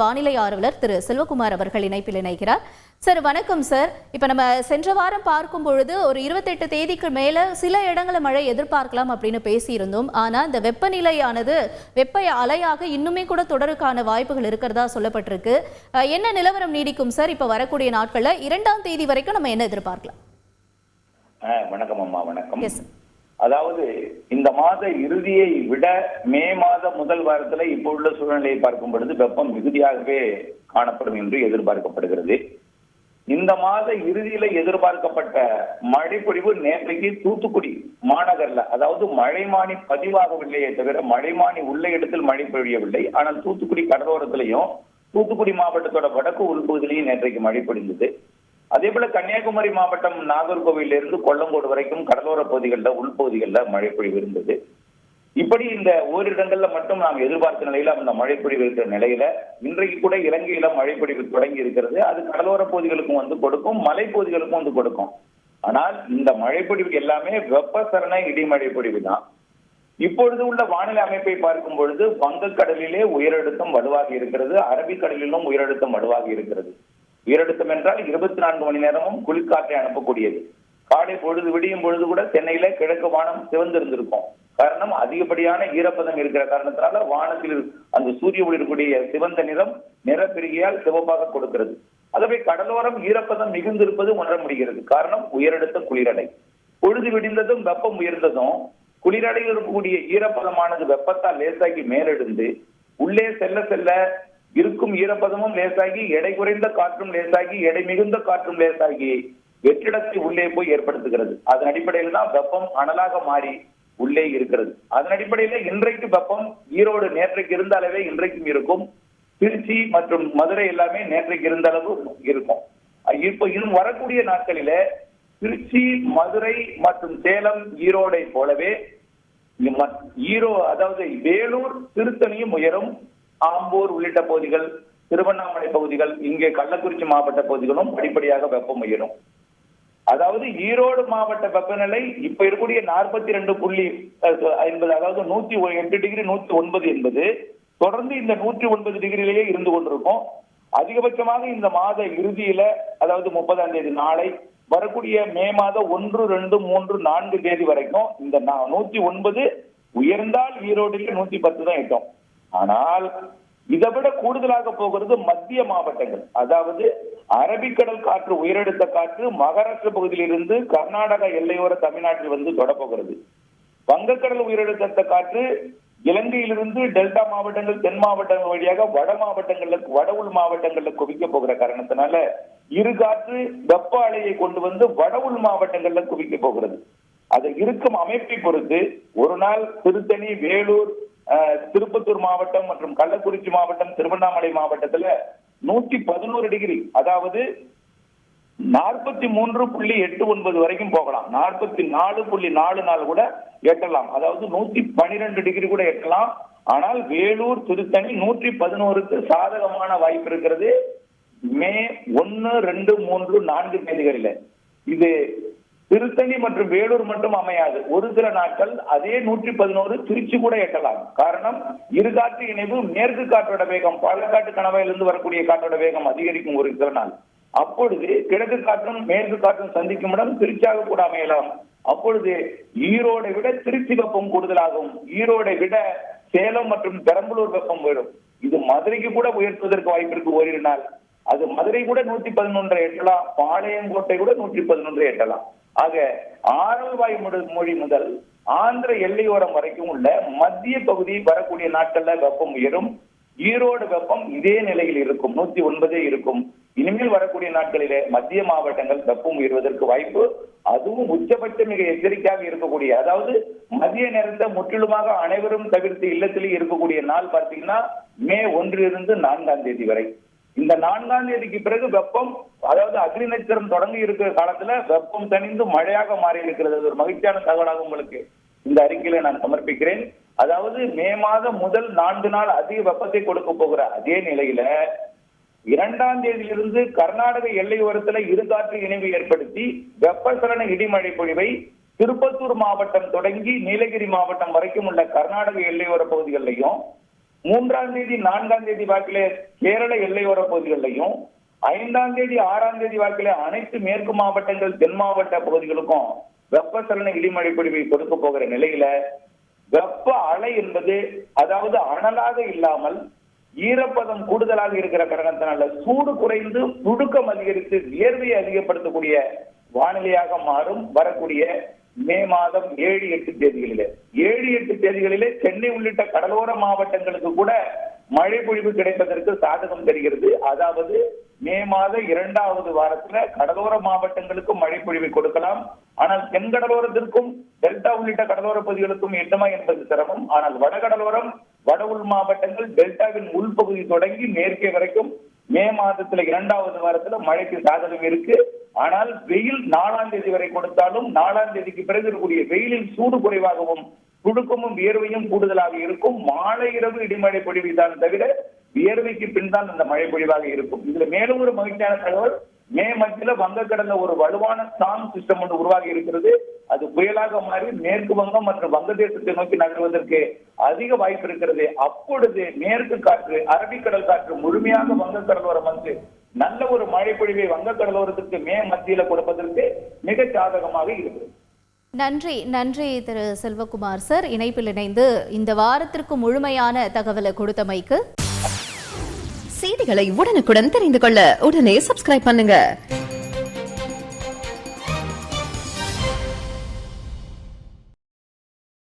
வானிலை ஆர்வலர் திரு செல்வகுமார் அவர்கள் இணைப்பில் இணைகிறார். சார் வணக்கம் சார். இப்ப நம்ம சென்ற வாரம் பார்க்கும் பொழுது ஒரு 28 தேதிக்கு மேல சில இடங்களில் மழை எதிர்பார்க்கலாம் அப்படின்னு பேசியிருந்தோம். ஆனா இந்த வெப்பநிலையானது வெப்ப அலையாக இன்னுமே கூட தொடருக்கான வாய்ப்புகள் இருக்கிறதா சொல்லப்பட்டிருக்கு. என்ன நிலவரம் நீடிக்கும் சார் இப்ப வரக்கூடிய நாட்கள்ல 2ஆம் தேதி வரைக்கும் நம்ம என்ன எதிர்பார்க்கலாம்? வணக்கம் அம்மா. வணக்கம். அதாவது இந்த மாத இறுதியை விட மே மாத முதல் வாரத்துல இப்போ உள்ள சூழ்நிலையை பார்க்கும் பொழுது வெப்பம் மிகுதியாகவே காணப்படும் என்று எதிர்பார்க்கப்படுகிறது. இந்த மாத இறுதியில எதிர்பார்க்கப்பட்ட மழை பொழிவு நேற்றைக்கு தூத்துக்குடி மாநகர்ல, அதாவது மழைமானி பதிவாகவில்லையே தவிர மழைமானி உள்ள இடத்தில் மழை பொழியவில்லை. ஆனால் தூத்துக்குடி கடலோரத்திலையும் தூத்துக்குடி மாவட்டத்தோட வடக்கு உள்பகுதியிலையும் நேற்றைக்கு மழை பொழிந்தது. அதே போல கன்னியாகுமரி மாவட்டம் நாகர்கோவிலிருந்து இருந்து கொல்லங்கோடு வரைக்கும் கடலோர பகுதிகளில் உள்பகுதிகளில் மழை பொழிவு இருந்தது. இப்படி இந்த ஓரிடங்கள்ல மட்டும் நாம் எதிர்பார்த்த நிலையில அந்த மழை பொழிவு இருக்கிற நிலையில இன்றைக்கு கூட இலங்கையில மழை பொழிவு தொடங்கி இருக்கிறது. அது கடலோர பகுதிகளுக்கும் வந்து கொடுக்கும், மலைப்பகுதிகளுக்கும் வந்து கொடுக்கும். ஆனால் இந்த மழை பொழிவு எல்லாமே வெப்பசரண இடிமழை பொழிவு தான். இப்பொழுது உள்ள வானிலை அமைப்பை பார்க்கும் பொழுது வங்கக்கடலிலே உயரழுத்தம் வலுவாக இருக்கிறது, அரபிக்கடலிலும் உயரழுத்தம் வலுவாக இருக்கிறது. உயரழுத்தம் என்றால் 24 மணி நேரமும் குளிர்காற்றை அனுப்பக்கூடியது. காலை பொழுது விடியும் பொழுது கூட சென்னையில கிழக்கு வானம் சிவந்திருந்திருக்கும். காரணம் அதிகப்படியான ஈரப்பதம் இருக்கிற காரணத்தினால வானத்தில் அந்த சூரிய ஒளிரக்கூடிய சிவந்த நிறம் நிறப்பிரிகையால் சிவப்பாக கொடுக்கிறது. அதுவே கடலோரம் ஈரப்பதம் மிகுந்திருப்பது உணர முடிகிறது. காரணம் உயரழுத்த குளிரடை. பொழுது விடிந்ததும் வெப்பம் உயர்ந்ததும் குளிரடையில் இருக்கக்கூடிய ஈரப்பதமானது வெப்பத்தால் லேசாகி மேலெடுந்து உள்ளே செல்ல செல்ல இருக்கும் ஈரப்பதமும் லேசாகி எடை குறைந்த காற்றும் லேசாகி எடை மிகுந்த காற்றும் லேசாகி வெற்றிடத்தை உள்ளே போய் ஏற்படுத்துகிறது. அதன் அடிப்படையில் தான் வெப்பம் அனலாக மாறி உள்ளே இருக்கிறது. அதன் அடிப்படையில இன்றைக்கு வெப்பம் ஈரோடு நேற்றைக்கு இருந்த அளவே இன்றைக்கும் இருக்கும். திருச்சி மற்றும் மதுரை எல்லாமே நேற்றைக்கு இருந்த அளவு இருக்கும். இப்போ இன்னும் வரக்கூடிய நாட்களில திருச்சி, மதுரை மற்றும் சேலம், ஈரோடை போலவே அதாவது வேலூர், திருத்தணியும் உயரும். ஆம்பூர் உள்ளிட்ட பகுதிகள், திருவண்ணாமலை பகுதிகள், இங்கே கள்ளக்குறிச்சி மாவட்ட பகுதிகளும் படிப்படியாக வெப்பம் உயரும். அதாவது ஈரோடு மாவட்ட வெப்பநிலை இப்ப இருக்கக்கூடிய 42.50, அதாவது 108 டிகிரி 109 என்பது தொடர்ந்து இந்த 109 டிகிரியிலேயே இருந்து கொண்டிருக்கும். அதிகபட்சமாக இந்த மாத இறுதியில, அதாவது 30ஆம் தேதி நாளை வரக்கூடிய மே மாதம் 1, 2, 3, 4 தேதி வரைக்கும் இந்த 109 உயர்ந்தால் ஈரோடுல 110 தான் எட்டும். ஆனால் இதை விட கூடுதலாக போகிறது மத்திய மாவட்டங்கள். அதாவது அரபிக்கடல் காற்று, உயரழுத்த காற்று மகாராஷ்டிர பகுதியிலிருந்து கர்நாடகா எல்லையோர தமிழ்நாட்டில் வந்து தொடப்போகிறது. வங்கக்கடல் உயரழுத்த காற்று இலங்கையிலிருந்து டெல்டா மாவட்டங்கள், தென் மாவட்டங்கள் வழியாக வட உள் மாவட்டங்கள்ல குவிக்க போகிற காரணத்தினால இரு காற்று வெப்ப அலையை கொண்டு வந்து வட உள் மாவட்டங்கள்ல குவிக்க போகிறது. அது இருக்கும் அமைப்பை பொறுத்து ஒரு நாள் திருத்தணி, வேலூர், திருப்பத்தூர் மாவட்டம் மற்றும் கள்ளக்குறிச்சி மாவட்டம், திருவண்ணாமலை மாவட்டத்துல 111 டிகிரி, அதாவது 43.89 வரைக்கும் போகலாம். 44.44 கூட எட்டலாம். அதாவது 112 டிகிரி கூட எட்டலாம். ஆனால் வேலூர், திருத்தணி 111க்கு சாதகமான வாய்ப்பு இருக்கிறது மே 1, 2, 3, 4 தேதிகளில். இது திருத்தணி மற்றும் வேலூர் மட்டும் அமையாது. ஒரு சில நாட்கள் அதே 111 திருச்சி கூட எட்டலாம். காரணம் இருகாற்று இணைவு, மேற்கு காற்றோட வேகம், பாலக்காட்டு கணவாயிலிருந்து வரக்கூடிய காற்றோட வேகம் அதிகரிக்கும் ஒரு சில நாள். அப்பொழுது கிழக்கு காற்றும் மேற்கு காற்றும் சந்திக்கும் இடம் திருச்சியாக கூட அமையலாம். அப்பொழுது ஈரோடை விட திருச்சி வெப்பம் கூடுதலாகும். ஈரோடை விட சேலம் மற்றும் பெரம்பலூர் வெப்பம் வரும். இது மதுரைக்கு கூட உயர்த்துவதற்கு வாய்ப்பு இருக்கு ஓரிரு நாள். அது மதுரை கூட 111 எட்டலாம், பாளையங்கோட்டை கூட 111 எட்டலாம். ஆக ஆரல்வாய் மொழி முதல் ஆந்திர எல்லையோரம் வரைக்கும் உள்ள மத்திய பகுதி வரக்கூடிய நாட்கள்ல வெப்பம் உயரும். ஈரோடு வெப்பம் இதே நிலையில் இருக்கும், 109 இருக்கும். இனிமேல் வரக்கூடிய நாட்களிலே மத்திய மாவட்டங்கள் வெப்பம் உயர்வதற்கு வாய்ப்பு. அதுவும் உச்சபட்ச மிக எச்சரிக்கையாக இருக்கக்கூடிய, அதாவது மதிய நேரத்தை முற்றிலுமாக அனைவரும் தவிர்த்து இல்லத்திலேயே இருக்கக்கூடிய நாள் பார்த்தீங்கன்னா மே 1 - 4ஆம் தேதி வரை. இந்த 4ஆம் தேதிக்கு பிறகு வெப்பம், அதாவது அக்னி நட்சத்திரம் தொடங்கி இருக்கிற காலத்துல வெப்பம் தணிந்து மழையாக மாறி இருக்கிறது. ஒரு மகிழ்ச்சியான தகவலாக உங்களுக்கு இந்த அறிக்கையில நான் சமர்ப்பிக்கிறேன். அதாவது மே மாதம் முதல் 4 நாள் அதிக வெப்பத்தை கொடுக்க போகிற அதே நிலையில 2ஆம் தேதியிலிருந்து கர்நாடக எல்லையோரத்துல இருகாற்று இணைவு ஏற்படுத்தி வெப்பசலன இடிமழை பொழிவை திருப்பத்தூர் மாவட்டம் தொடங்கி நீலகிரி மாவட்டம் வரைக்கும் உள்ள கர்நாடக எல்லையோர பகுதிகளிலையும் 3ஆம் தேதி 4ஆம் தேதி வாக்கிலே கேரள எல்லையோர பகுதிகளிலையும் 5ஆம் தேதி 6ஆம் தேதி வாக்கிலே அனைத்து மேற்கு மாவட்டங்கள் தென் மாவட்ட பகுதிகளுக்கும் வெப்பசலன இடிமழை பொழிவை கொடுக்க போகிற நிலையில வெப்ப அலை என்பது அதாவது அனலாக இல்லாமல் ஈரப்பதம் கூடுதலாக இருக்கிற காரணத்தினால சூடு குறைந்து புழுக்கம் அதிகரித்து வியர்வையை அதிகப்படுத்தக்கூடிய வானிலையாக மாறும் வரக்கூடிய மே மாதம் 7-8 தேதிகளிலே 7-8 தேதிகளிலே சென்னை உள்ளிட்ட கடலோர மாவட்டங்களுக்கு கூட மழை பொழிவு கிடைப்பதற்கு சாதகம் தெரிகிறது. அதாவது மே மாத 2வது வாரத்துல கடலோர மாவட்டங்களுக்கு மழை பொழிவை கொடுக்கலாம். ஆனால் தென்கடலோரத்திற்கும் டெல்டா உள்ளிட்ட கடலோர பகுதிகளுக்கும் எட்டுமா என்பது சிரமம். ஆனால் வடகடலோரம் வட உள் மாவட்டங்கள் டெல்டாவின் உள்பகுதி தொடங்கி மேற்கே வரைக்கும் மே மாதத்துல 2வது வாரத்துல மழைக்கு சாதகம் இருக்கு. ஆனால் வெயில் 4ஆம் தேதி வரை கொடுத்தாலும் 4ஆம் தேதிக்கு பிறகு இருக்கக்கூடிய வெயிலின் சூடு குறைவாகவும் புழுக்கமும் வியர்வையும் கூடுதலாக இருக்கும். மாலை இரவு இடிமழை பொழிவு தான் தவிர வியர்வைக்கு பின் தான் அந்த மழை பொழிவாக இருக்கும். இதுல மேலும் ஒரு மகிழ்ச்சியான தகவல், மே மத்தியில வங்கக்கடல்ல ஒரு வலுவான ஸ்டார்ம் சிஸ்டம் ஒன்று உருவாகி இருக்கிறது. அது புயலாக மாறி மேற்கு வங்கம் மற்றும் வங்கதேசத்தை நோக்கி நகர்வதற்கு அதிக வாய்ப்பு இருக்கிறது. அப்பொழுது மேற்கு காற்று அரபிக்கடல் காற்று முழுமையாக வங்கக்கடலோரம் வந்து நல்ல ஒரு மழை பொழிவை வங்கக்கடலோரத்துக்கு மே மத்தியில கொடுப்பதற்கு மிக சாதகமாக இருக்கிறது. நன்றி திரு செல்வகுமார் சார், இணைப்பில் இணைந்து இந்த வாரத்திற்கு முழுமையான தகவலை கொடுத்தமைக்கு. செய்திகளை உடனுக்குடன் தெரிந்து கொள்ள உடனே சப்ஸ்கிரைப் பண்ணுங்க.